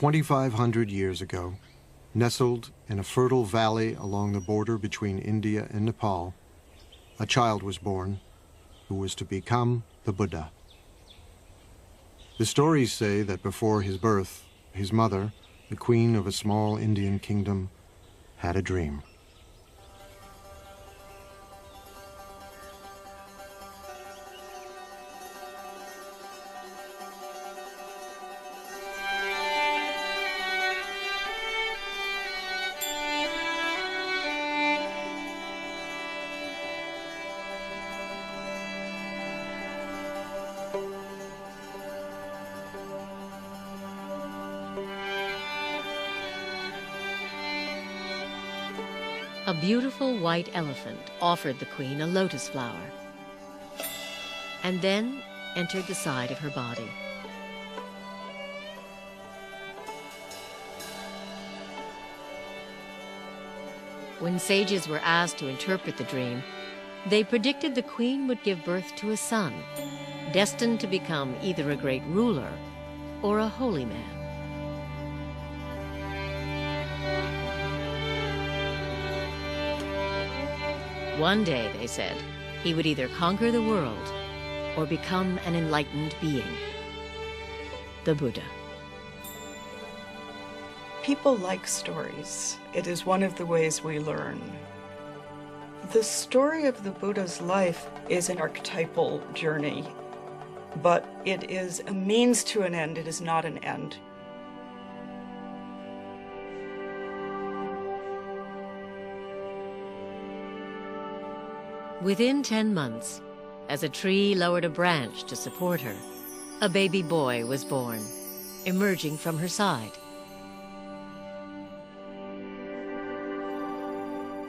2,500 years ago, nestled in a fertile valley along the border between India and Nepal, a child was born who was to become the Buddha. The stories say that before his birth, his mother, the queen of a small Indian kingdom, had a dream. A beautiful white elephant offered the queen a lotus flower and then entered the side of her body. When sages were asked to interpret the dream, they predicted the queen would give birth to a son, destined to become either a great ruler or a holy man. One day, they said, he would either conquer the world or become an enlightened being, the Buddha. People like stories. It is one of the ways we learn. The story of the Buddha's life is an archetypal journey, but it is a means to an end. It is not an end. Within 10 months, as a tree lowered a branch to support her, a baby boy was born, emerging from her side.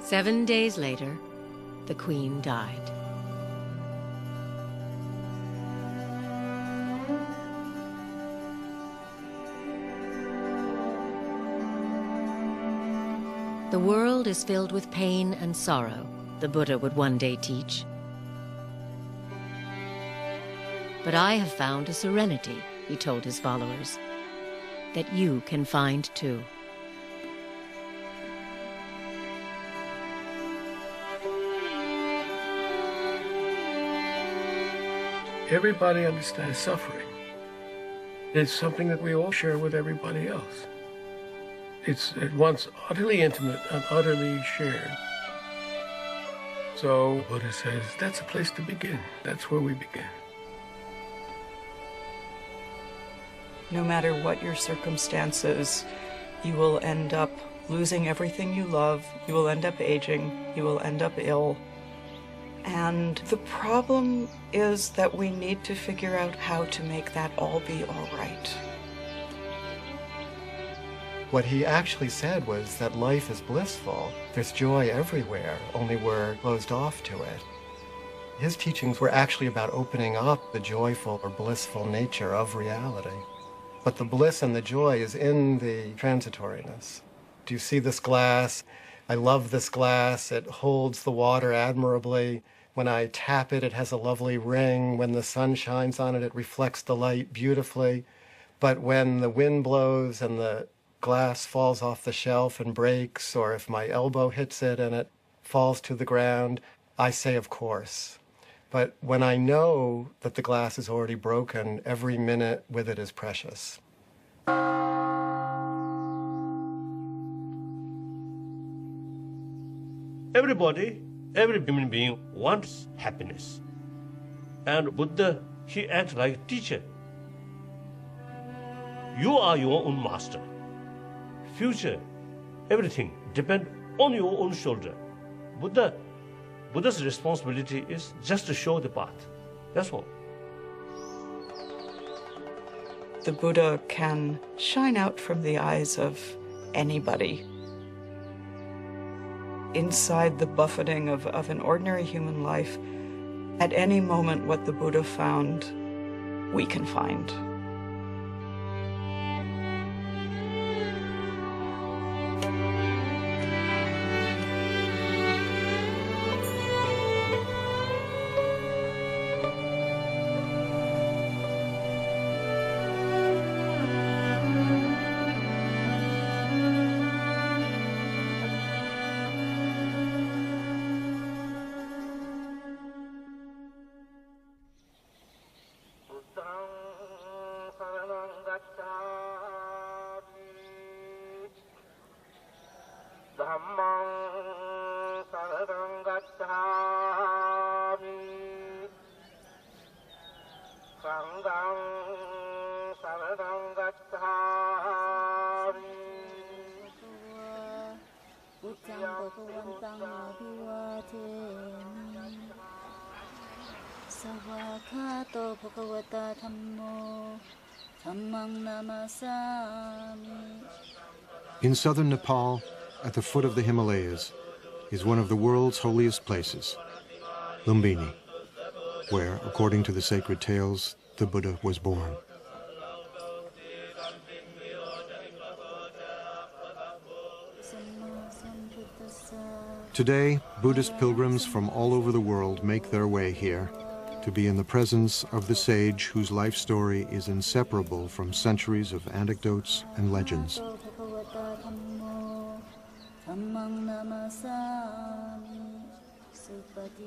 7 days later, the queen died. The world is filled with pain and sorrow, the Buddha would one day teach. But I have found a serenity, he told his followers, that you can find too. Everybody understands suffering. It's something that we all share with everybody else. It's at once utterly intimate and utterly shared. So the Buddha says that's a place to begin. That's where we begin. No matter what your circumstances, you will end up losing everything you love. You will end up aging. You will end up ill. And the problem is that we need to figure out how to make that all be all right. What he actually said was that life is blissful. There's joy everywhere, only we're closed off to it. His teachings were actually about opening up the joyful or blissful nature of reality. But the bliss and the joy is in the transitoriness. Do you see this glass? I love this glass. It holds the water admirably. When I tap it, it has a lovely ring. When the sun shines on it, it reflects the light beautifully. But when the wind blows and the glass falls off the shelf and breaks, or if my elbow hits it and it falls to the ground, I say, of course. But when I know that the glass is already broken, every minute with it is precious. Everybody, every human being wants happiness. And Buddha, he acts like a teacher. You are your own master. Future, everything depends on your own shoulder. Buddha's responsibility is just to show the path. That's all. The Buddha can shine out from the eyes of anybody. Inside the buffeting of an ordinary human life, at any moment what the Buddha found, we can find. In southern Nepal, at the foot of the Himalayas, is one of the world's holiest places, Lumbini, where, according to the sacred tales, the Buddha was born. Today, Buddhist pilgrims from all over the world make their way here to be in the presence of the sage whose life story is inseparable from centuries of anecdotes and legends.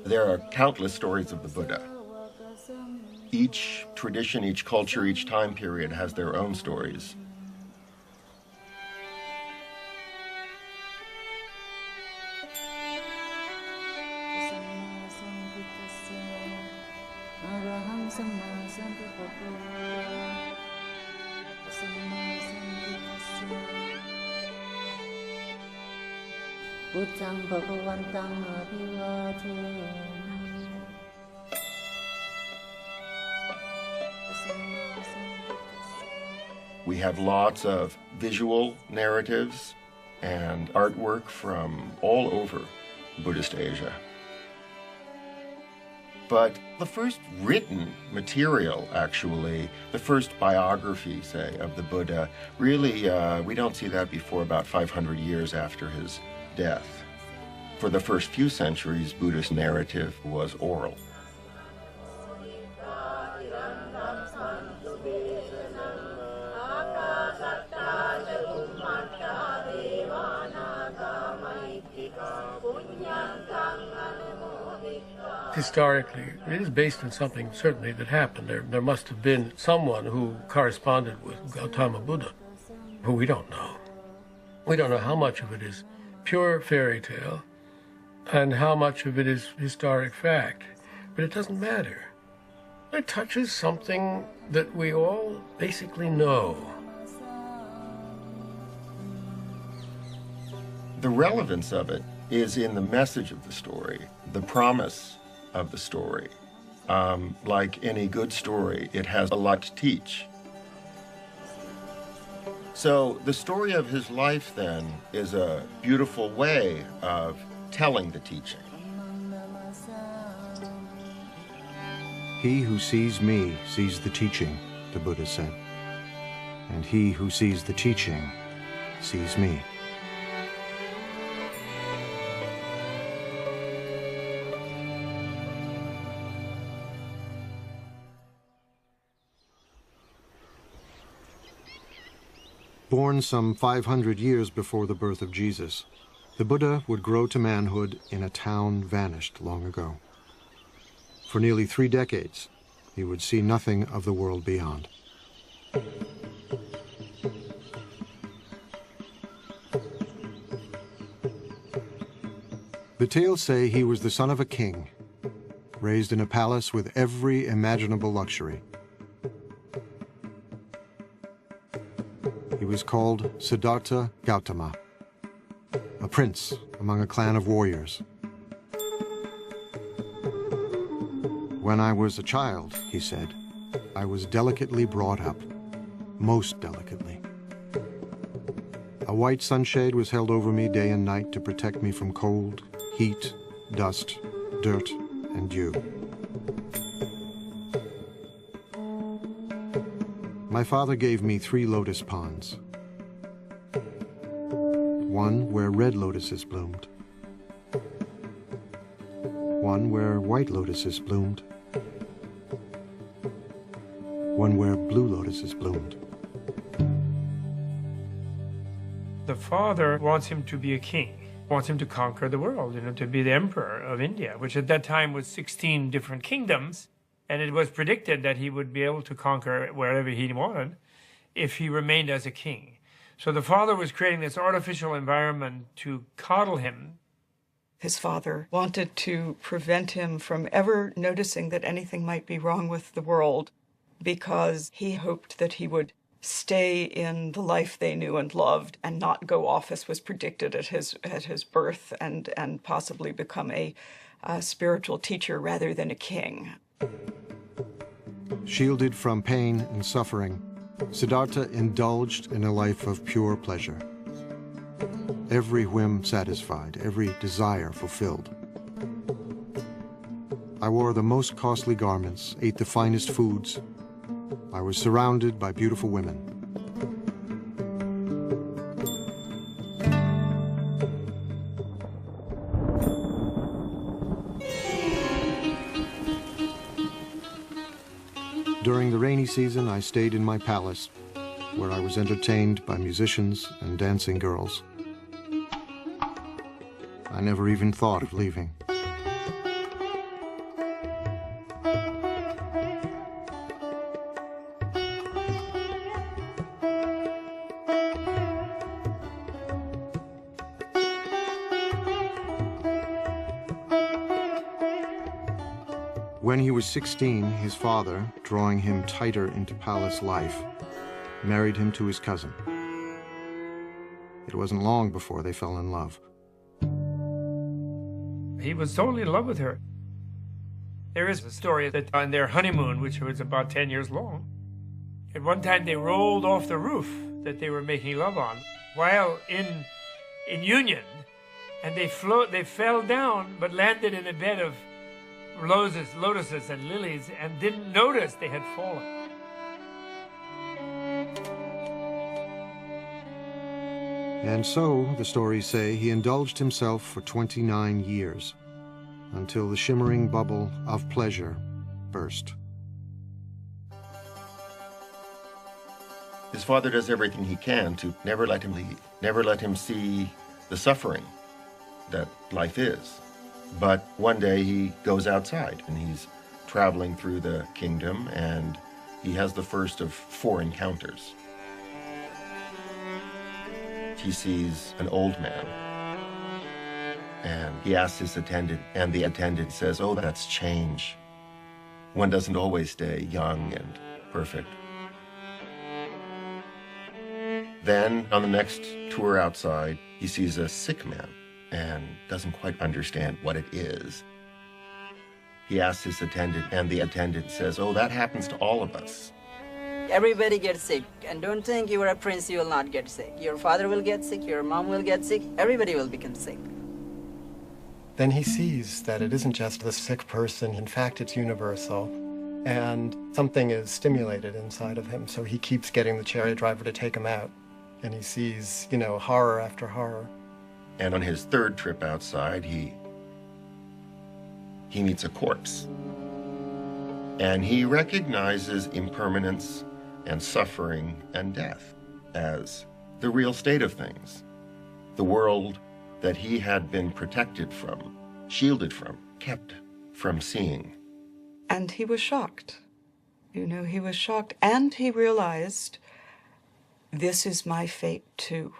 There are countless stories of the Buddha. Each tradition, each culture, each time period has their own stories. We have lots of visual narratives and artwork from all over Buddhist Asia. But the first written material, actually, the first biography, say, of the Buddha, really, we don't see that before about 500 years after his death. For the first few centuries, Buddhist narrative was oral. Historically, it is based on something certainly that happened. There must have been someone who corresponded with Gautama Buddha, who we don't know. We don't know how much of it is pure fairy tale and how much of it is historic fact. But it doesn't matter. It touches something that we all basically know. The relevance of it is in the message of the story, the promise of the story. Like any good story, it has a lot to teach. So the story of his life, then, is a beautiful way of telling the teaching. He who sees me sees the teaching, the Buddha said. And he who sees the teaching sees me. Born some 500 years before the birth of Jesus, the Buddha would grow to manhood in a town vanished long ago. For nearly 3 decades, he would see nothing of the world beyond. The tales say he was the son of a king, raised in a palace with every imaginable luxury. He was called Siddhartha Gautama, a prince among a clan of warriors. When I was a child, he said, I was delicately brought up, most delicately. A white sunshade was held over me day and night to protect me from cold, heat, dust, dirt, and dew. My father gave me 3 lotus ponds. One where red lotuses bloomed. One where white lotuses bloomed. One where blue lotuses bloomed. The father wants him to be a king, wants him to conquer the world, to be the emperor of India, which at that time was 16 different kingdoms. And it was predicted that he would be able to conquer wherever he wanted if he remained as a king. So the father was creating this artificial environment to coddle him. His father wanted to prevent him from ever noticing that anything might be wrong with the world, because he hoped that he would stay in the life they knew and loved and not go off as was predicted at his birth and possibly become a spiritual teacher rather than a king. Shielded from pain and suffering, Siddhartha indulged in a life of pure pleasure. Every whim satisfied, every desire fulfilled. I wore the most costly garments, ate the finest foods. I was surrounded by beautiful women. During the rainy season, I stayed in my palace, where I was entertained by musicians and dancing girls. I never even thought of leaving. When he was 16, his father, drawing him tighter into palace life, married him to his cousin. It wasn't long before they fell in love. He was totally in love with her. There is a story that on their honeymoon, which was about 10 years long, at one time they rolled off the roof that they were making love on while in union, and they fell down but landed in a bed of lotuses and lilies and didn't notice they had fallen. And so, the stories say, he indulged himself for 29 years, until the shimmering bubble of pleasure burst. His father does everything he can to never let him leave, never let him see the suffering that life is. But one day he goes outside and he's traveling through the kingdom, and he has the first of 4 encounters. He sees an old man, and he asks his attendant, and the attendant says, "Oh, that's change. One doesn't always stay young and perfect." Then, on the next tour outside, he sees a sick man and doesn't quite understand what it is. He asks his attendant, and the attendant says, "Oh, that happens to all of us." Everybody gets sick, and don't think you are a prince, you will not get sick. Your father will get sick, your mom will get sick, everybody will become sick. Then he sees that it isn't just the sick person, in fact it's universal, and something is stimulated inside of him, so he keeps getting the chariot driver to take him out, and he sees, horror after horror. And on his 3rd trip outside, he meets a corpse. And he recognizes impermanence and suffering and death as the real state of things. The world that he had been protected from, shielded from, kept from seeing. And he was shocked. He was shocked. And he realized, this is my fate too.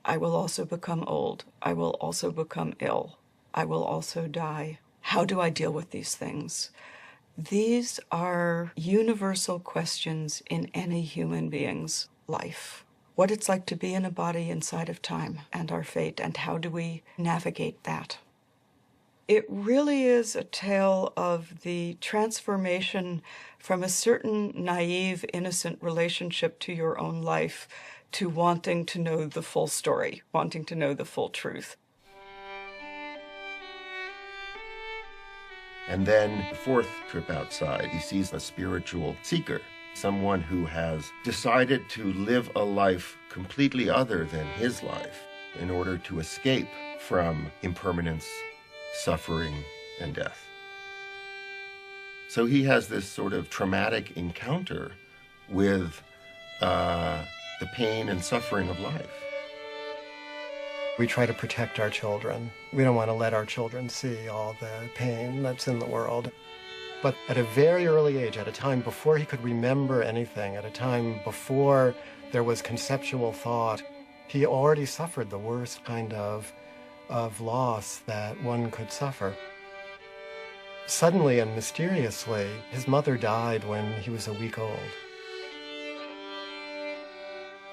I will also become old. I will also become ill. I will also die. How do I deal with these things? These are universal questions in any human being's life. What it's like to be in a body inside of time and our fate, and how do we navigate that? It really is a tale of the transformation from a certain naive, innocent relationship to your own life to wanting to know the full story, wanting to know the full truth. And then the 4th trip outside, he sees a spiritual seeker, someone who has decided to live a life completely other than his life in order to escape from impermanence, suffering, and death. So he has this sort of traumatic encounter with the pain and suffering of life. We try to protect our children. We don't want to let our children see all the pain that's in the world. But at a very early age, at a time before he could remember anything, at a time before there was conceptual thought. He already suffered the worst kind of loss that one could suffer. Suddenly and mysteriously, his mother died when he was a week old.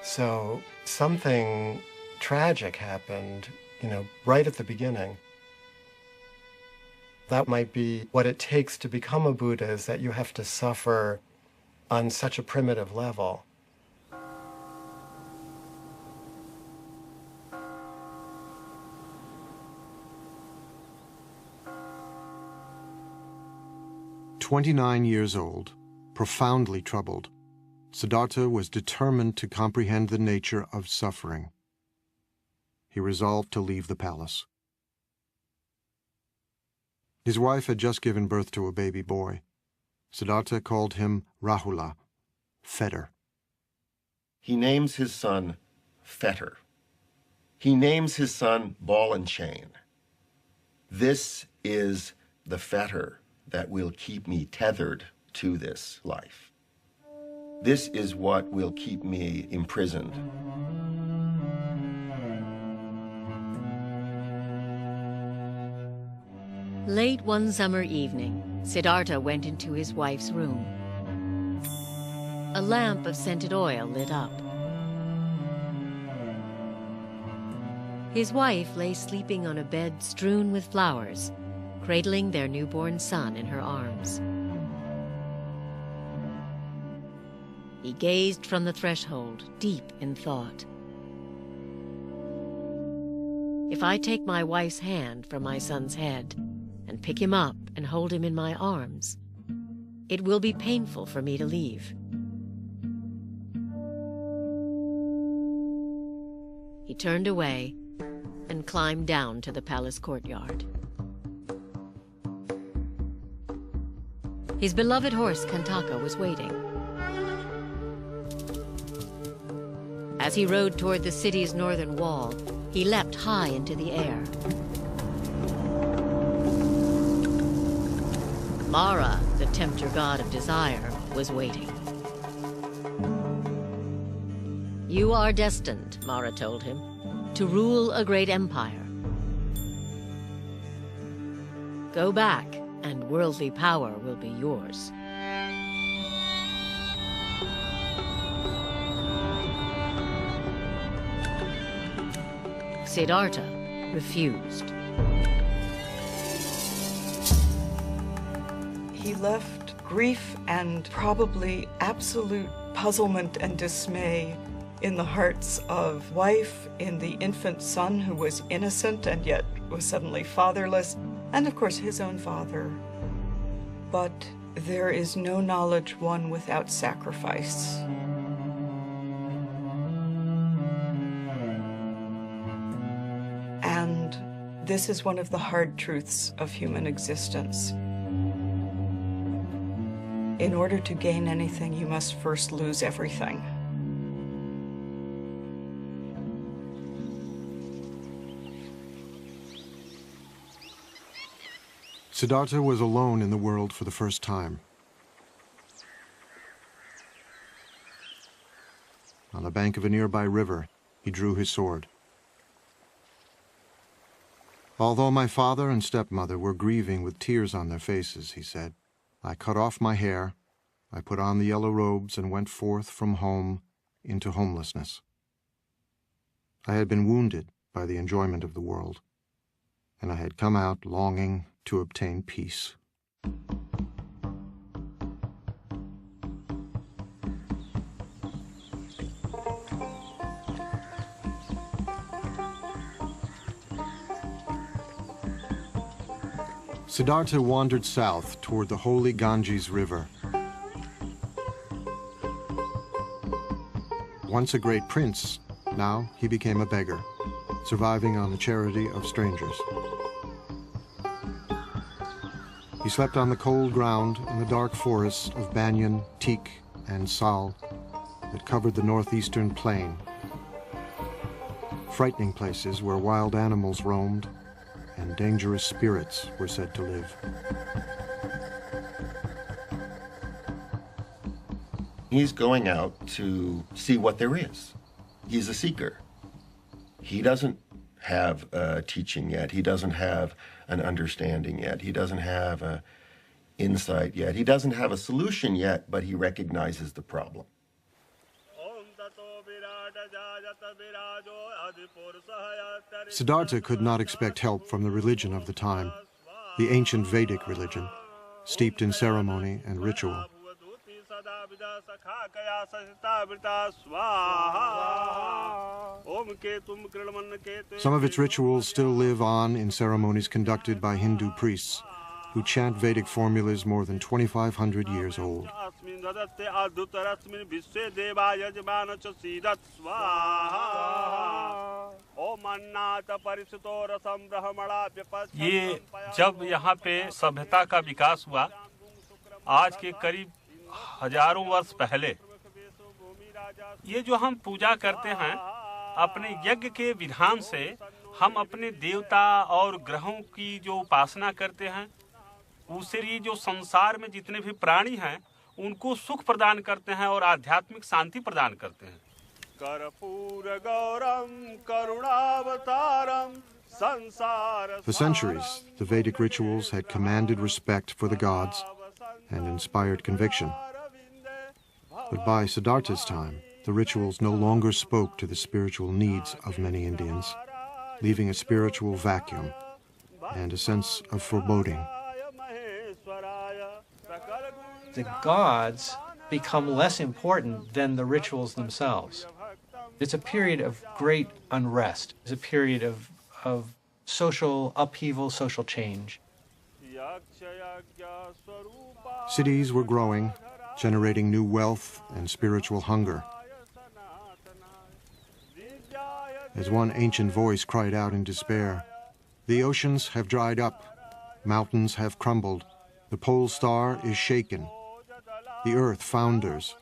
So something tragic happened, right at the beginning. That might be what it takes to become a Buddha, is that you have to suffer on such a primitive level. "29 years old, profoundly troubled, Siddhartha was determined to comprehend the nature of suffering. He resolved to leave the palace. His wife had just given birth to a baby boy. Siddhartha called him Rahula, fetter. He names his son Fetter. He names his son Ball and Chain. This is the fetter that will keep me tethered to this life. This is what will keep me imprisoned. Late one summer evening, Siddhartha went into his wife's room. A lamp of scented oil lit up. His wife lay sleeping on a bed strewn with flowers, cradling their newborn son in her arms. He gazed from the threshold, deep in thought. If I take my wife's hand from my son's head and pick him up and hold him in my arms, it will be painful for me to leave. He turned away and climbed down to the palace courtyard. His beloved horse Kantaka was waiting. As he rode toward the city's northern wall, he leapt high into the air. Mara, the tempter god of desire, was waiting. You are destined, Mara told him, to rule a great empire. Go back, and worldly power will be yours. Siddhartha refused. He left grief and probably absolute puzzlement and dismay in the hearts of wife, in the infant son who was innocent and yet was suddenly fatherless, and of course his own father. But there is no knowledge won without sacrifice. And this is one of the hard truths of human existence. In order to gain anything, you must first lose everything. Siddhartha was alone in the world for the first time. On the bank of a nearby river, he drew his sword. Although my father and stepmother were grieving with tears on their faces, he said, I cut off my hair, I put on the yellow robes and went forth from home into homelessness. I had been wounded by the enjoyment of the world, and I had come out longing to obtain peace. Siddhartha wandered south toward the holy Ganges River. Once a great prince, now he became a beggar, surviving on the charity of strangers. He slept on the cold ground in the dark forests of banyan, teak, and sal that covered the northeastern plain, frightening places where wild animals roamed and dangerous spirits were said to live. He's going out to see what there is. He's a seeker. He doesn't have a teaching yet. He doesn't have an understanding yet. He doesn't have an insight yet. He doesn't have a solution yet, but he recognizes the problem. Siddhartha could not expect help from the religion of the time, the ancient Vedic religion, steeped in ceremony and ritual. Some of its rituals still live on in ceremonies conducted by Hindu priests who chant Vedic formulas more than 2,500 years old. ये जब यहाँ पे सभ्यता का विकास हुआ, आज के करीब हजारों वर्ष पहले, ये जो हम पूजा करते हैं, अपने यज्ञ के विधान से हम अपने देवता और ग्रहों की जो उपासना करते हैं, उससे ये जो संसार में जितने भी प्राणी हैं, उनको सुख प्रदान करते हैं और आध्यात्मिक शांति प्रदान करते हैं। For centuries, the Vedic rituals had commanded respect for the gods and inspired conviction. But by Siddhartha's time, the rituals no longer spoke to the spiritual needs of many Indians, leaving a spiritual vacuum and a sense of foreboding. The gods become less important than the rituals themselves. It's a period of great unrest. It's a period of social upheaval, social change. Cities were growing, generating new wealth and spiritual hunger. As one ancient voice cried out in despair, "The oceans have dried up, mountains have crumbled, the pole star is shaken, the earth founders,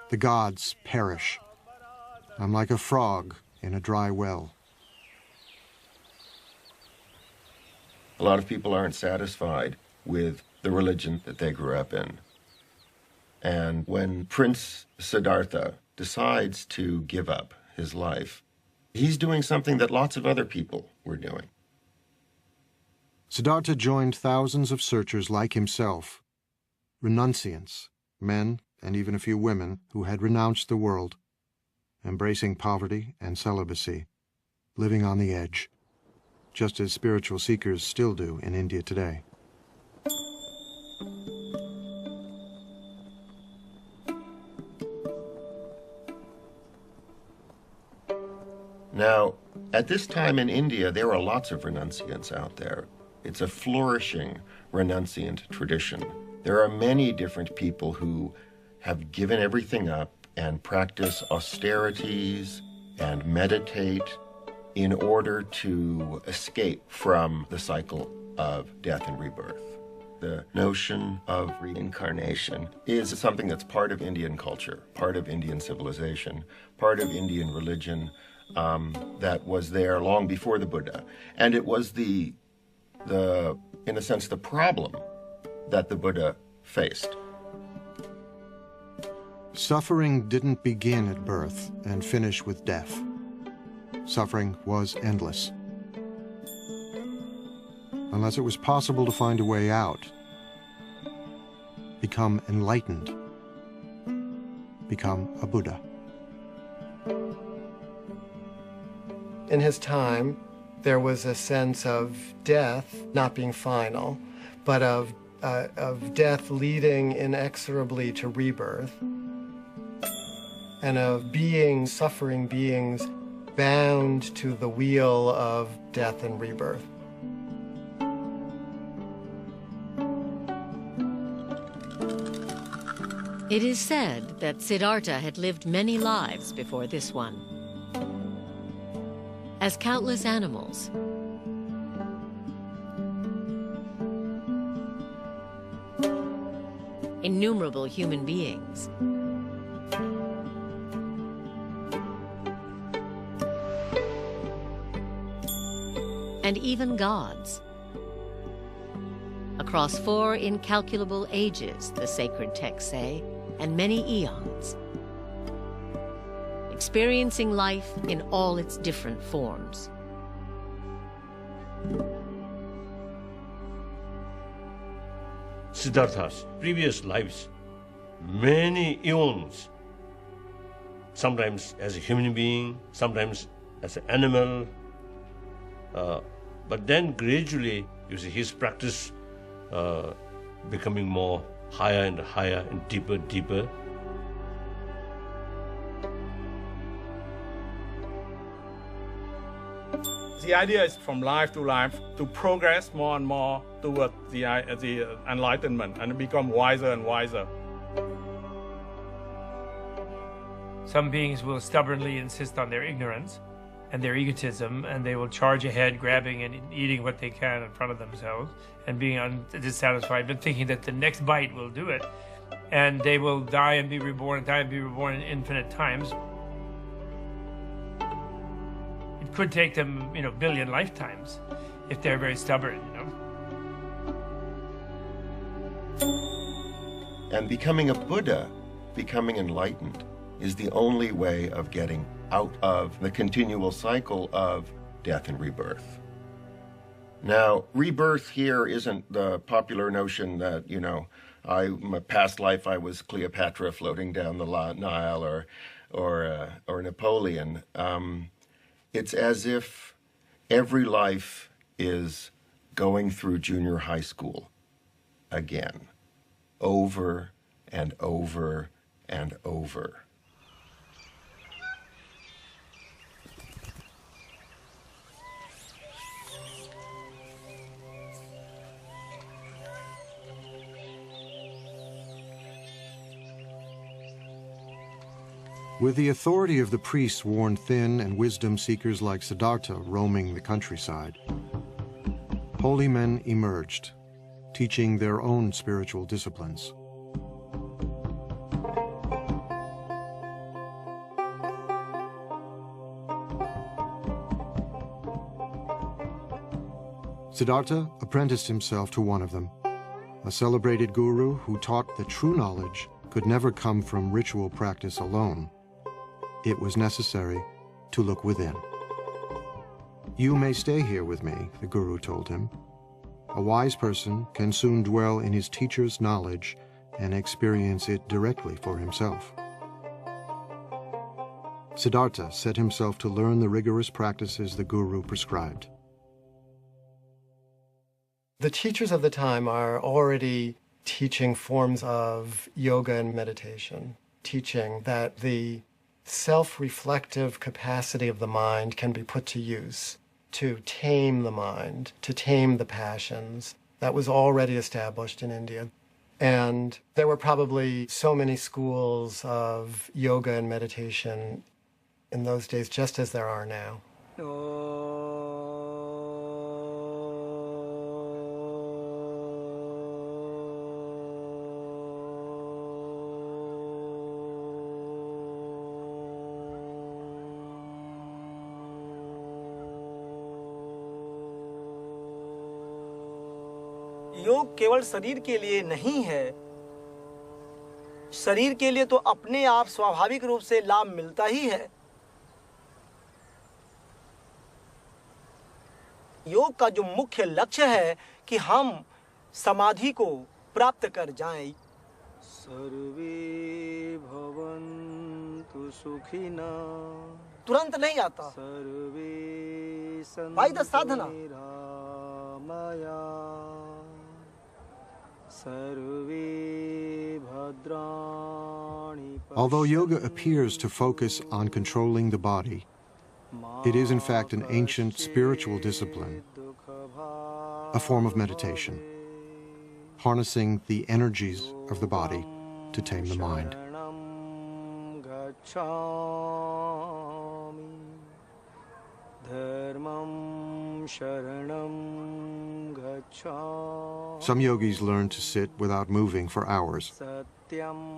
the gods perish. I'm like a frog in a dry well." A lot of people aren't satisfied with the religion that they grew up in. And when Prince Siddhartha decides to give up his life, he's doing something that lots of other people were doing. Siddhartha joined thousands of searchers like himself, renunciants, men and even a few women who had renounced the world, embracing poverty and celibacy, living on the edge, just as spiritual seekers still do in India today. Now, at this time in India, there are lots of renunciants out there. It's a flourishing renunciant tradition. There are many different people who have given everything up and practice austerities and meditate in order to escape from the cycle of death and rebirth. The notion of reincarnation is something that's part of Indian culture, part of Indian civilization, part of Indian religion, that was there long before the Buddha. And it was in a sense, the problem that the Buddha faced. Suffering didn't begin at birth and finish with death. Suffering was endless. Unless it was possible to find a way out, become enlightened, become a Buddha. In his time, there was a sense of death not being final, but of death leading inexorably to rebirth, and of suffering beings bound to the wheel of death and rebirth. It is said that Siddhartha had lived many lives before this one. As countless animals, innumerable human beings, and even gods. Across 4 incalculable ages, the sacred texts say, and many eons. experiencing life in all its different forms. Siddhartha's previous lives, many eons, sometimes as a human being, sometimes as an animal, but then gradually you see his practice becoming more higher and higher and deeper, deeper. The idea is from life to life to progress more and more toward the enlightenment and become wiser and wiser. Some beings will stubbornly insist on their ignorance and their egotism, and they will charge ahead, grabbing and eating what they can in front of themselves and being dissatisfied, but thinking that the next bite will do it. And they will die and be reborn, die and be reborn in infinite times. It could take them, billion lifetimes if they're very stubborn, And becoming a Buddha, becoming enlightened, is the only way of getting out of the continual cycle of death and rebirth. Now, rebirth here isn't the popular notion that, my past life I was Cleopatra floating down the Nile or Napoleon. It's as if every life is going through junior high school again, over and over and over. With the authority of the priests worn thin and wisdom seekers like Siddhartha roaming the countryside, holy men emerged, teaching their own spiritual disciplines. Siddhartha apprenticed himself to one of them, a celebrated guru who taught that true knowledge could never come from ritual practice alone. It was necessary to look within. You may stay here with me, the guru told him. A wise person can soon dwell in his teacher's knowledge and experience it directly for himself. Siddhartha set himself to learn the rigorous practices the guru prescribed. The teachers of the time are already teaching forms of yoga and meditation, teaching that the self-reflective capacity of the mind can be put to use to tame the mind, to tame the passions. That was already established in India. And there were probably so many schools of yoga and meditation in those days, just as there are now. योग केवल शरीर के लिए नहीं है। शरीर के लिए तो अपने आप स्वाभाविक रूप से लाभ मिलता ही है। योग का जो मुख्य लक्ष्य है कि हम समाधि को प्राप्त कर जाएं। सर्वे भवन्तु सुखिनः तुरंत नहीं आता। सर्वे by the sadhana. Although yoga appears to focus on controlling the body, it is in fact an ancient spiritual discipline, a form of meditation, harnessing the energies of the body to tame the mind. Some yogis learn to sit without moving for hours,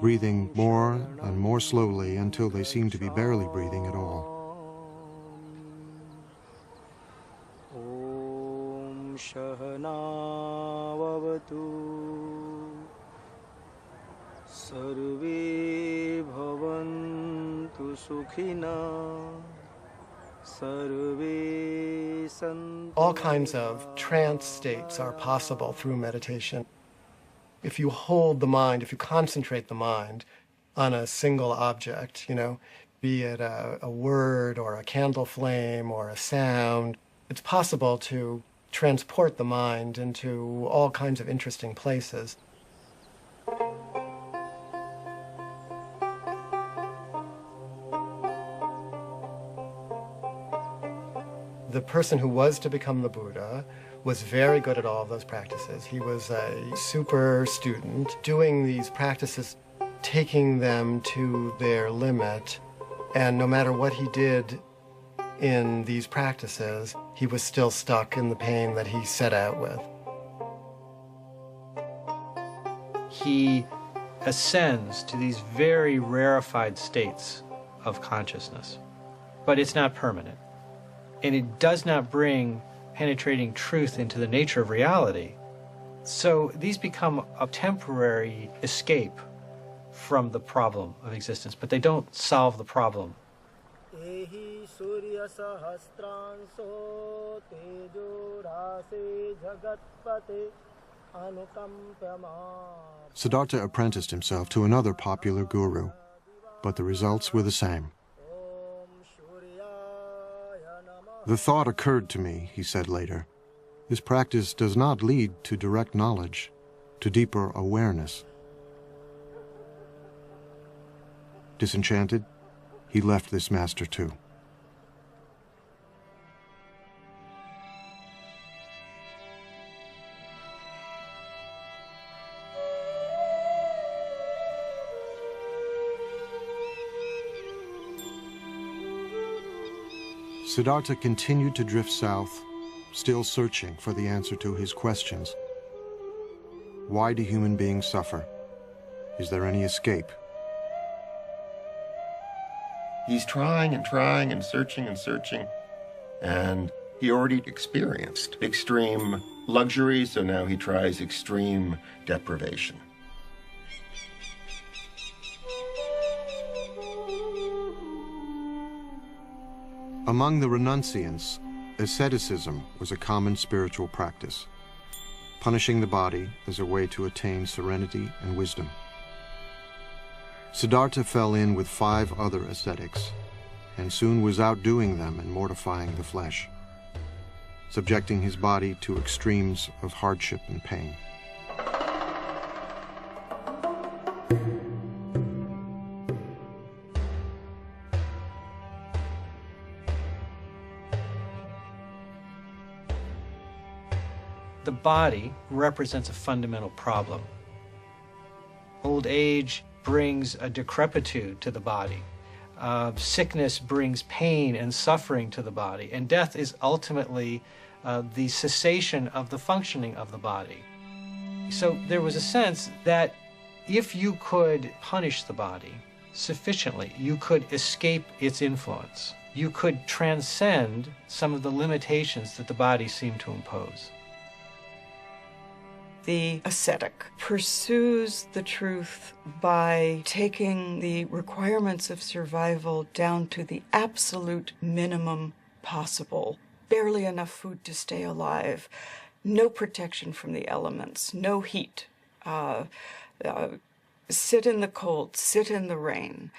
breathing more and more slowly until they seem to be barely breathing at all. Om Shahana Vavatu Sarve Bhavantu All kinds of trance states are possible through meditation. If you hold the mind, if you concentrate the mind on a single object, be it a word or a candle flame or a sound, it's possible to transport the mind into all kinds of interesting places. The person who was to become the Buddha was very good at all of those practices. He was a super student, doing these practices, taking them to their limit, and no matter what he did in these practices, he was still stuck in the pain that he set out with. He ascends to these very rarefied states of consciousness, but it's not permanent. And it does not bring penetrating truth into the nature of reality. So these become a temporary escape from the problem of existence, but they don't solve the problem. Siddhartha apprenticed himself to another popular guru, but the results were the same. The thought occurred to me, he said later, this practice does not lead to direct knowledge, to deeper awareness. Disenchanted, he left this master too. Siddhartha continued to drift south, still searching for the answer to his questions. Why do human beings suffer? Is there any escape? He's trying and trying and searching, and he already experienced extreme luxury, so now he tries extreme deprivation. Among the renunciants, asceticism was a common spiritual practice, punishing the body as a way to attain serenity and wisdom. Siddhartha fell in with 5 other ascetics, and soon was outdoing them in mortifying the flesh, subjecting his body to extremes of hardship and pain. The body represents a fundamental problem. Old age brings a decrepitude to the body. Sickness brings pain and suffering to the body. And death is ultimately the cessation of the functioning of the body. So there was a sense that if you could punish the body sufficiently, you could escape its influence. You could transcend some of the limitations that the body seemed to impose. The ascetic pursues the truth by taking the requirements of survival down to the absolute minimum possible. Barely enough food to stay alive, no protection from the elements, no heat. Sit in the cold, sit in the rain.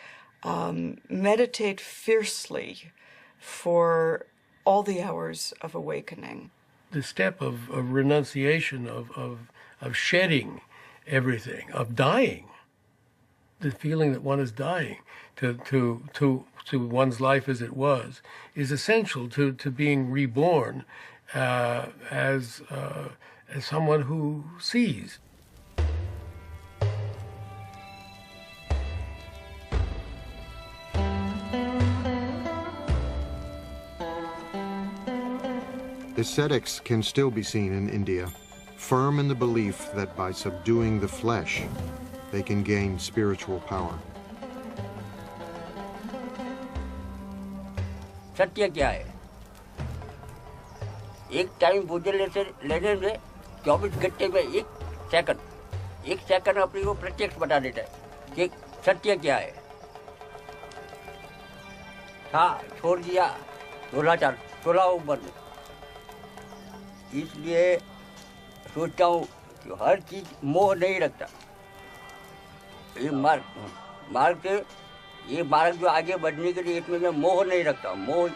Meditate fiercely for all the hours of awakening. The step of renunciation, of shedding everything, of dying, the feeling that one is dying to one's life as it was, is essential to being reborn as someone who sees. Ascetics can still be seen in India, firm in the belief that by subduing the flesh, they can gain spiritual power. सत्य क्या है? एक time बुझने से लेने में 24 घंटे में एक सेकंड अपने को प्रत्यक्ष बता देता है कि सत्य क्या है. था, छोड़ दिया 16 उम्र में। इसलिए सोचता हूँ कि हर चीज मोह नहीं रखता। ये मार्ग से, ये मार्ग जो आगे बढ़ने के लिए, इसमें मैं मोह नहीं रखता। मोह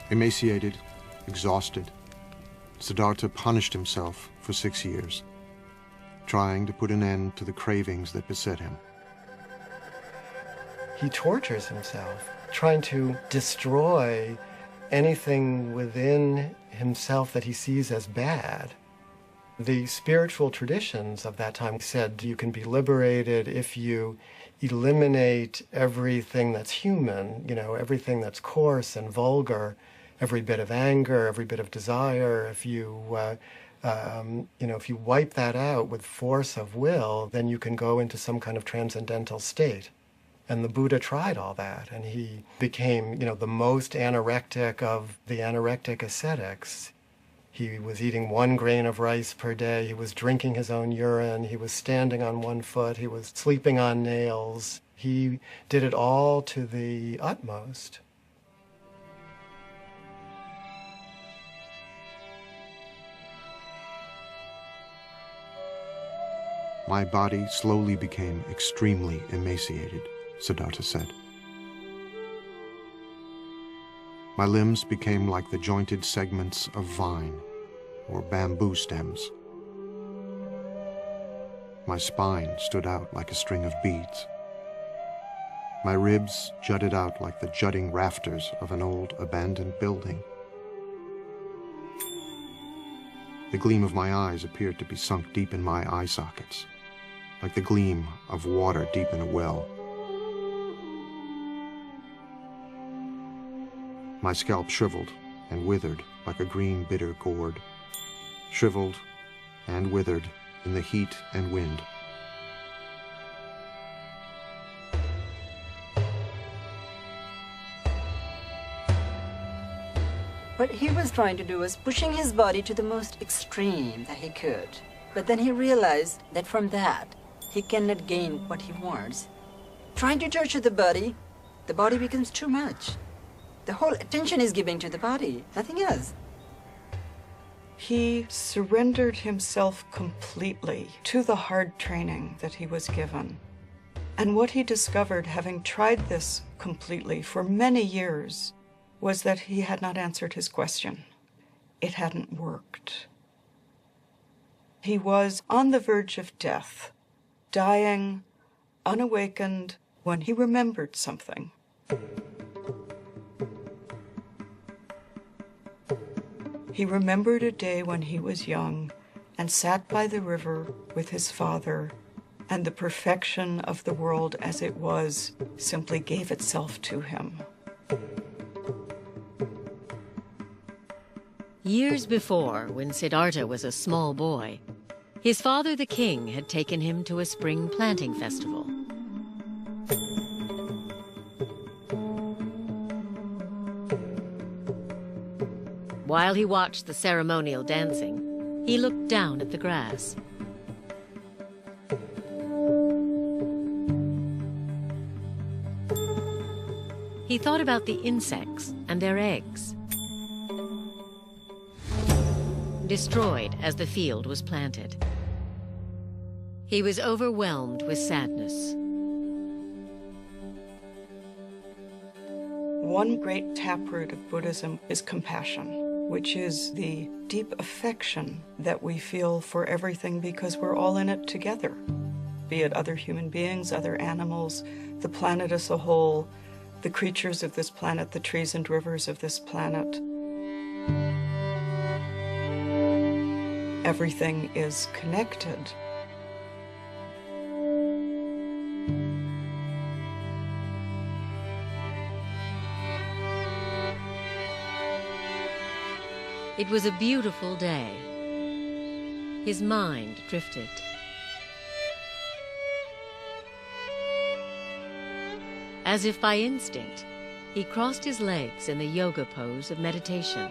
Emaciated, exhausted, Siddhartha punished himself for 6 years, trying to put an end to the cravings that beset him. He tortures himself, trying to destroy anything within himself that he sees as bad. The spiritual traditions of that time said you can be liberated if you eliminate everything that's human, everything that's coarse and vulgar, every bit of anger, every bit of desire. If you wipe that out with force of will, then you can go into some kind of transcendental state. And the Buddha tried all that, and he became, the most anorectic of the anorectic ascetics. He was eating 1 grain of rice per day. He was drinking his own urine. He was standing on 1 foot. He was sleeping on nails. He did it all to the utmost. My body slowly became extremely emaciated, Siddhartha said. My limbs became like the jointed segments of vine or bamboo stems. My spine stood out like a string of beads. My ribs jutted out like the jutting rafters of an old abandoned building. The gleam of my eyes appeared to be sunk deep in my eye sockets, like the gleam of water deep in a well. My scalp shriveled and withered like a green bitter gourd, shriveled and withered in the heat and wind. What he was trying to do was pushing his body to the most extreme that he could. But then he realized that from that, he cannot gain what he wants. Trying to torture the body becomes too much. The whole attention is given to the body, nothing else. He surrendered himself completely to the hard training that he was given. And what he discovered, having tried this completely for many years, was that he had not answered his question. It hadn't worked. He was on the verge of death, dying, unawakened, when he remembered something. He remembered a day when he was young and sat by the river with his father, and the perfection of the world as it was simply gave itself to him. Years before, when Siddhartha was a small boy, his father, the king, had taken him to a spring planting festival. While he watched the ceremonial dancing, he looked down at the grass. He thought about the insects and their eggs, destroyed as the field was planted. He was overwhelmed with sadness. One great taproot of Buddhism is compassion, which is the deep affection that we feel for everything because we're all in it together, be it other human beings, other animals, the planet as a whole, the creatures of this planet, the trees and rivers of this planet. Everything is connected. It was a beautiful day. His mind drifted. As if by instinct, he crossed his legs in the yoga pose of meditation.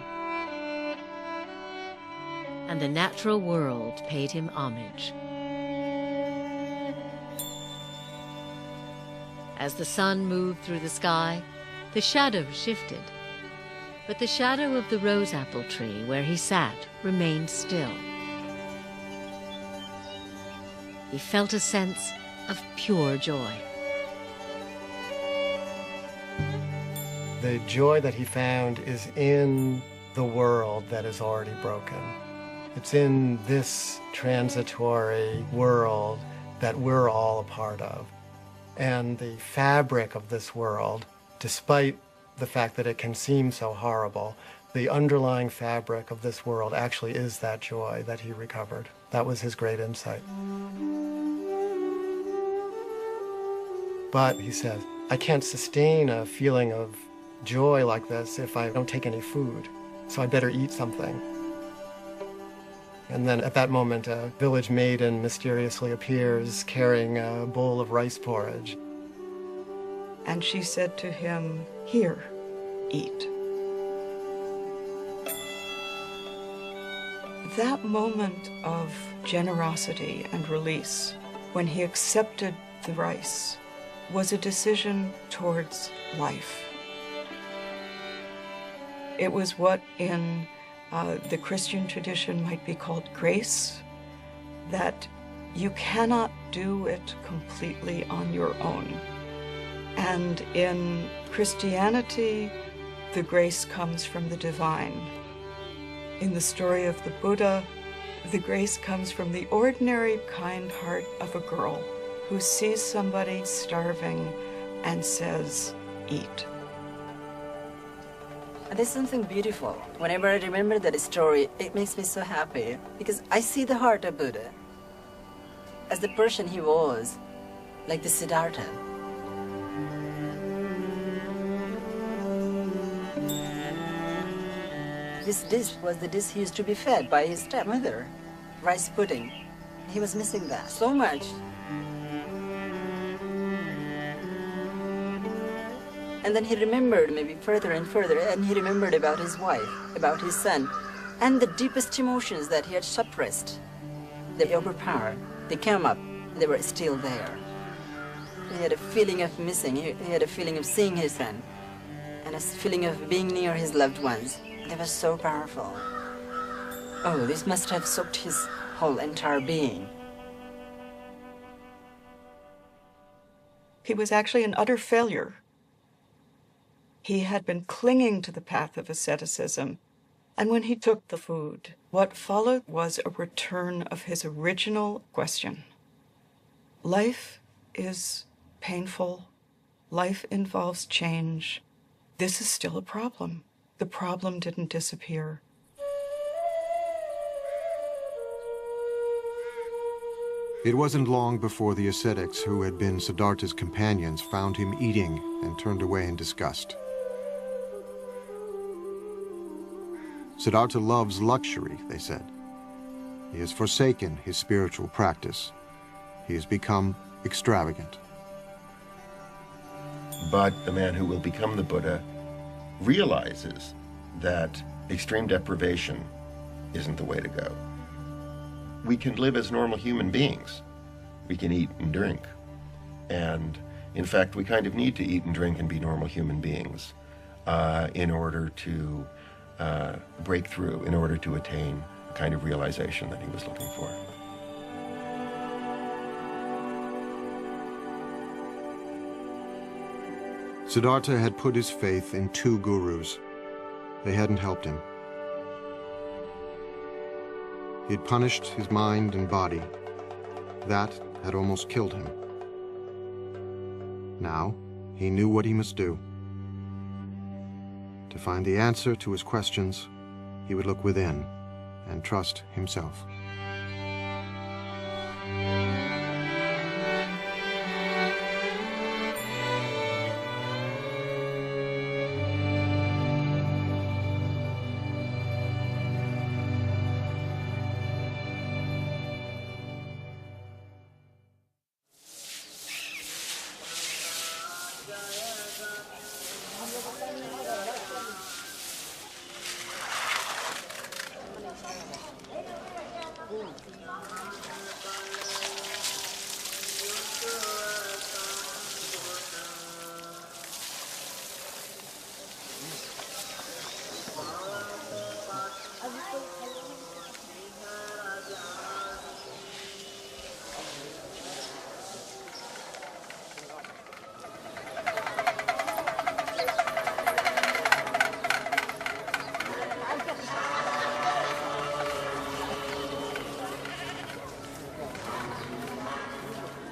and the natural world paid him homage. As the sun moved through the sky, the shadows shifted, but the shadow of the rose apple tree where he sat remained still. He felt a sense of pure joy. The joy that he found is in the world that is already broken. It's in this transitory world that we're all a part of. And the fabric of this world, despite the fact that it can seem so horrible, the underlying fabric of this world actually is that joy that he recovered. That was his great insight. But, he says, I can't sustain a feeling of joy like this if I don't take any food, so I better eat something. And then at that moment, a village maiden mysteriously appears carrying a bowl of rice porridge. And she said to him, "Here, eat." That moment of generosity and release, when he accepted the rice, was a decision towards life. It was what in the Christian tradition might be called grace, that you cannot do it completely on your own. And in Christianity, the grace comes from the divine. In the story of the Buddha, the grace comes from the ordinary kind heart of a girl who sees somebody starving and says, "Eat." There's something beautiful. Whenever I remember that story, it makes me so happy because I see the heart of Buddha as the person he was, like the Siddhartha. This dish was the dish he used to be fed by his stepmother, rice pudding. He was missing that so much. And then he remembered maybe further and further, and he remembered about his wife, about his son, and the deepest emotions that he had suppressed. They overpowered. They came up. They were still there. He had a feeling of missing. He had a feeling of seeing his son, and a feeling of being near his loved ones. They were so powerful. Oh, this must have soaked his whole entire being. He was actually an utter failure. He had been clinging to the path of asceticism, and when he took the food, what followed was a return of his original question. Life is painful. Life involves change. This is still a problem. The problem didn't disappear. It wasn't long before the ascetics who had been Siddhartha's companions found him eating and turned away in disgust. Siddhartha loves luxury, they said. He has forsaken his spiritual practice. He has become extravagant. But the man who will become the Buddha realizes that extreme deprivation isn't the way to go. We can live as normal human beings. We can eat and drink. And in fact, we kind of need to eat and drink and be normal human beings in order to break through, in order to attain the kind of realization that he was looking for. Siddhartha had put his faith in 2 gurus. They hadn't helped him. He had punished his mind and body. That had almost killed him. Now, he knew what he must do. To find the answer to his questions, he would look within and trust himself.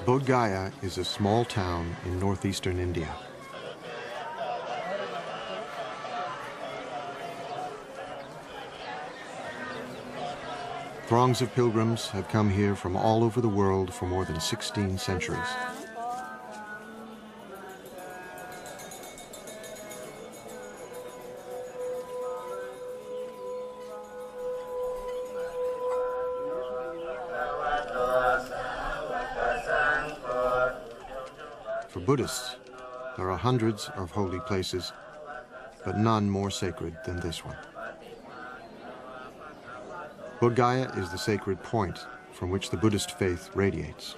Bodh Gaya is a small town in northeastern India. Throngs of pilgrims have come here from all over the world for more than 16 centuries. For Buddhists, there are hundreds of holy places, but none more sacred than this one. Bodh Gaya is the sacred point from which the Buddhist faith radiates.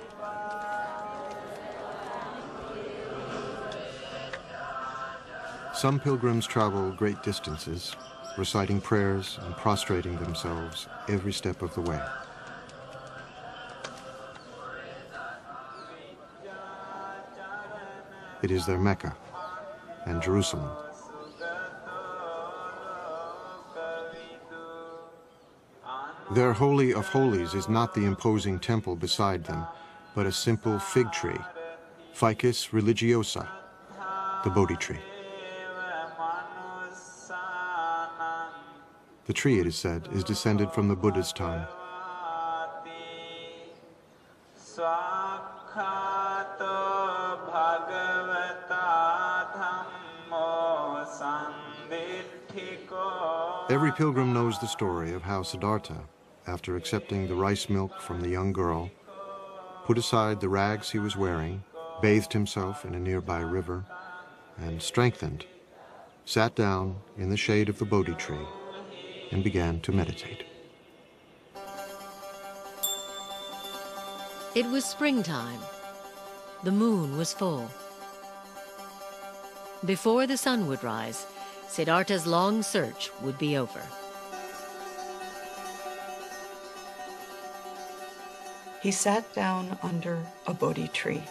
Some pilgrims travel great distances, reciting prayers and prostrating themselves every step of the way. It is their Mecca and Jerusalem. Their Holy of Holies is not the imposing temple beside them, but a simple fig tree, Ficus religiosa, the Bodhi tree. The tree, it is said, is descended from the Buddha's time. Every pilgrim knows the story of how Siddhartha, after accepting the rice milk from the young girl, put aside the rags he was wearing, bathed himself in a nearby river, and strengthened, sat down in the shade of the Bodhi tree and began to meditate. It was springtime. The moon was full. Before the sun would rise, Siddhartha's long search would be over. He sat down under a Bodhi tree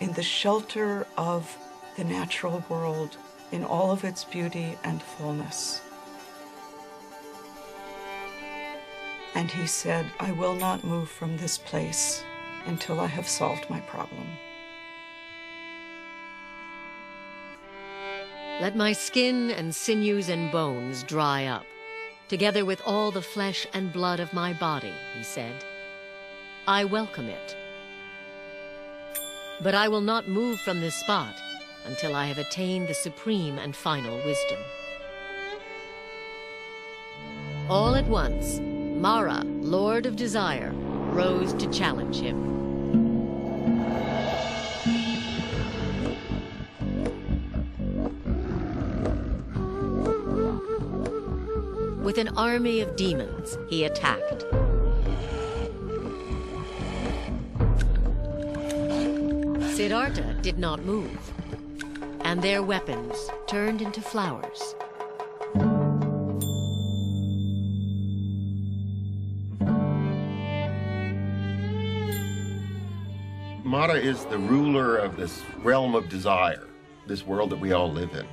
in the shelter of the natural world in all of its beauty and fullness. And he said, I will not move from this place until I have solved my problem. Let my skin and sinews and bones dry up, together with all the flesh and blood of my body, he said. I welcome it. But I will not move from this spot until I have attained the supreme and final wisdom. All at once, Mara, Lord of Desire, rose to challenge him. With an army of demons, he attacked. Siddhartha did not move, and their weapons turned into flowers. Mara is the ruler of this realm of desire, this world that we all live in.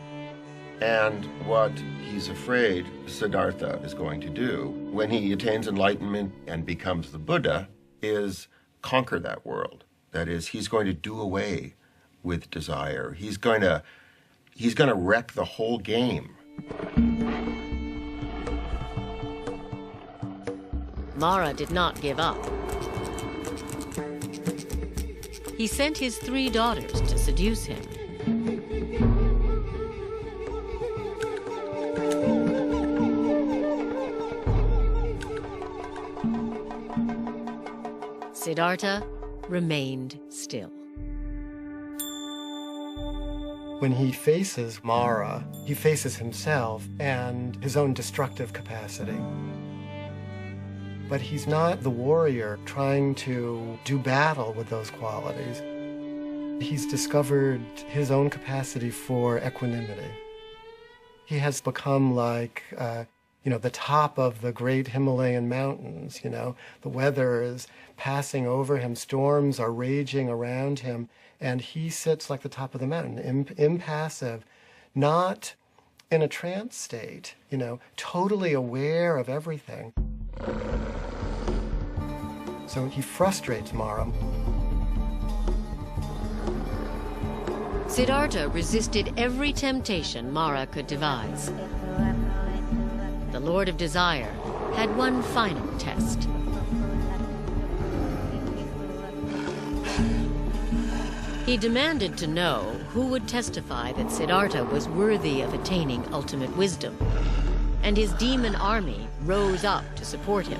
And what he's afraid Siddhartha is going to do when he attains enlightenment and becomes the Buddha is conquer that world. That is, he's going to do away with desire. He's going to wreck the whole game. Mara did not give up. He sent his 3 daughters to seduce him. Siddhartha remained still. When he faces Mara, he faces himself and his own destructive capacity. But he's not the warrior trying to do battle with those qualities. He's discovered his own capacity for equanimity. He has become like, the top of the great Himalayan mountains, The weather is passing over him, storms are raging around him, and he sits like the top of the mountain, impassive, not in a trance state, totally aware of everything. So he frustrates Mara. Siddhartha resisted every temptation Mara could devise. The Lord of Desire had one final test. He demanded to know who would testify that Siddhartha was worthy of attaining ultimate wisdom, and his demon army rose up to support him.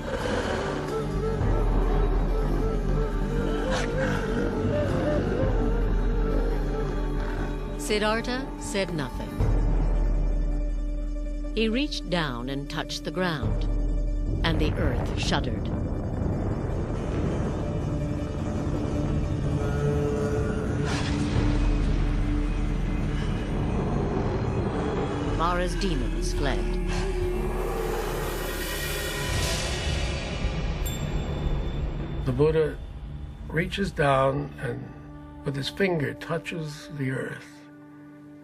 Siddhartha said nothing. He reached down and touched the ground, and the earth shuddered. Mara's demons fled. The Buddha reaches down and with his finger touches the earth.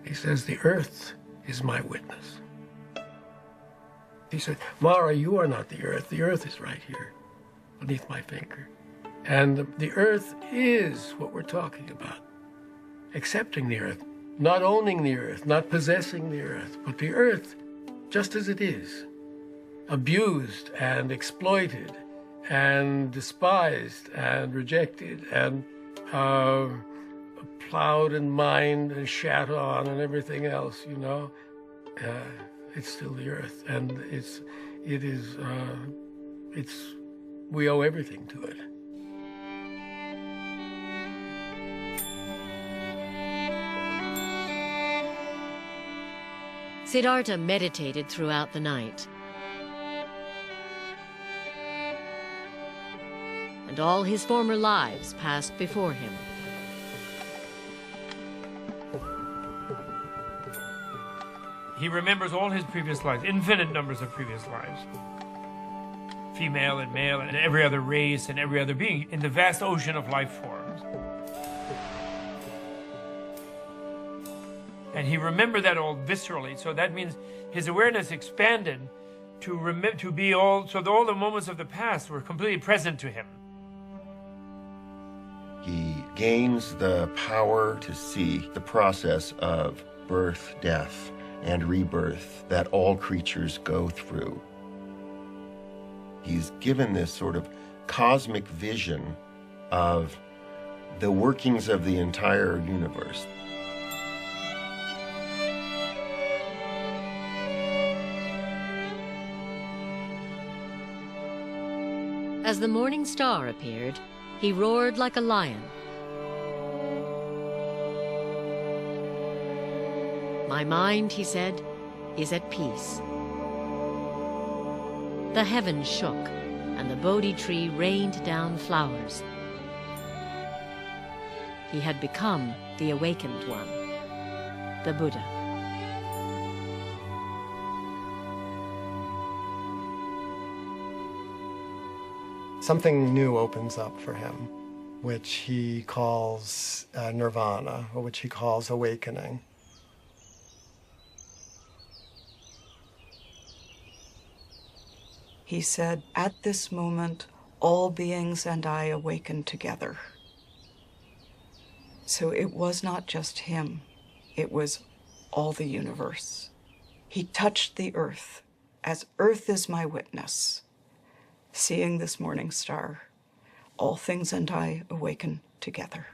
He says, "The earth is my witness." He said, "Mara, you are not the earth. The earth is right here beneath my finger." And the earth is what we're talking about. Accepting the earth, not owning the earth, not possessing the earth, but the earth just as it is, abused and exploited and despised and rejected and plowed and mined and shat on and everything else, you know. It's still the earth, and we owe everything to it. Siddhartha meditated throughout the night. And all his former lives passed before him. He remembers all his previous lives, infinite numbers of previous lives. Female and male and every other race and every other being in the vast ocean of life forms. And he remembered that all viscerally, so that means his awareness expanded to be all, so that all the moments of the past were completely present to him. He gains the power to see the process of birth, death, and rebirth that all creatures go through. He's given this sort of cosmic vision of the workings of the entire universe. As the morning star appeared, he roared like a lion. "My mind," he said, "is at peace." The heavens shook, and the Bodhi tree rained down flowers. He had become the awakened one, the Buddha. Something new opens up for him, which he calls nirvana, or which he calls awakening. He said, "At this moment, all beings and I awaken together." So it was not just him, it was all the universe. He touched the earth, as earth is my witness. Seeing this morning star, all things and I awaken together.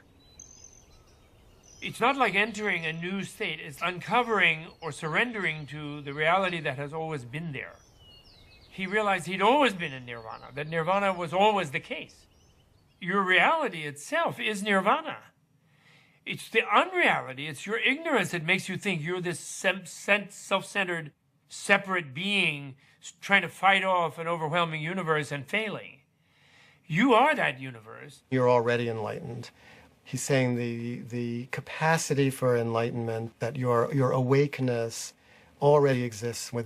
It's not like entering a new state, it's uncovering or surrendering to the reality that has always been there. He realized he'd always been in nirvana, that nirvana was always the case. Your reality itself is nirvana. It's the unreality, it's your ignorance that makes you think you're this self-centered, separate being trying to fight off an overwhelming universe and failing. You are that universe. You're already enlightened. He's saying the capacity for enlightenment, that your awakeness already exists within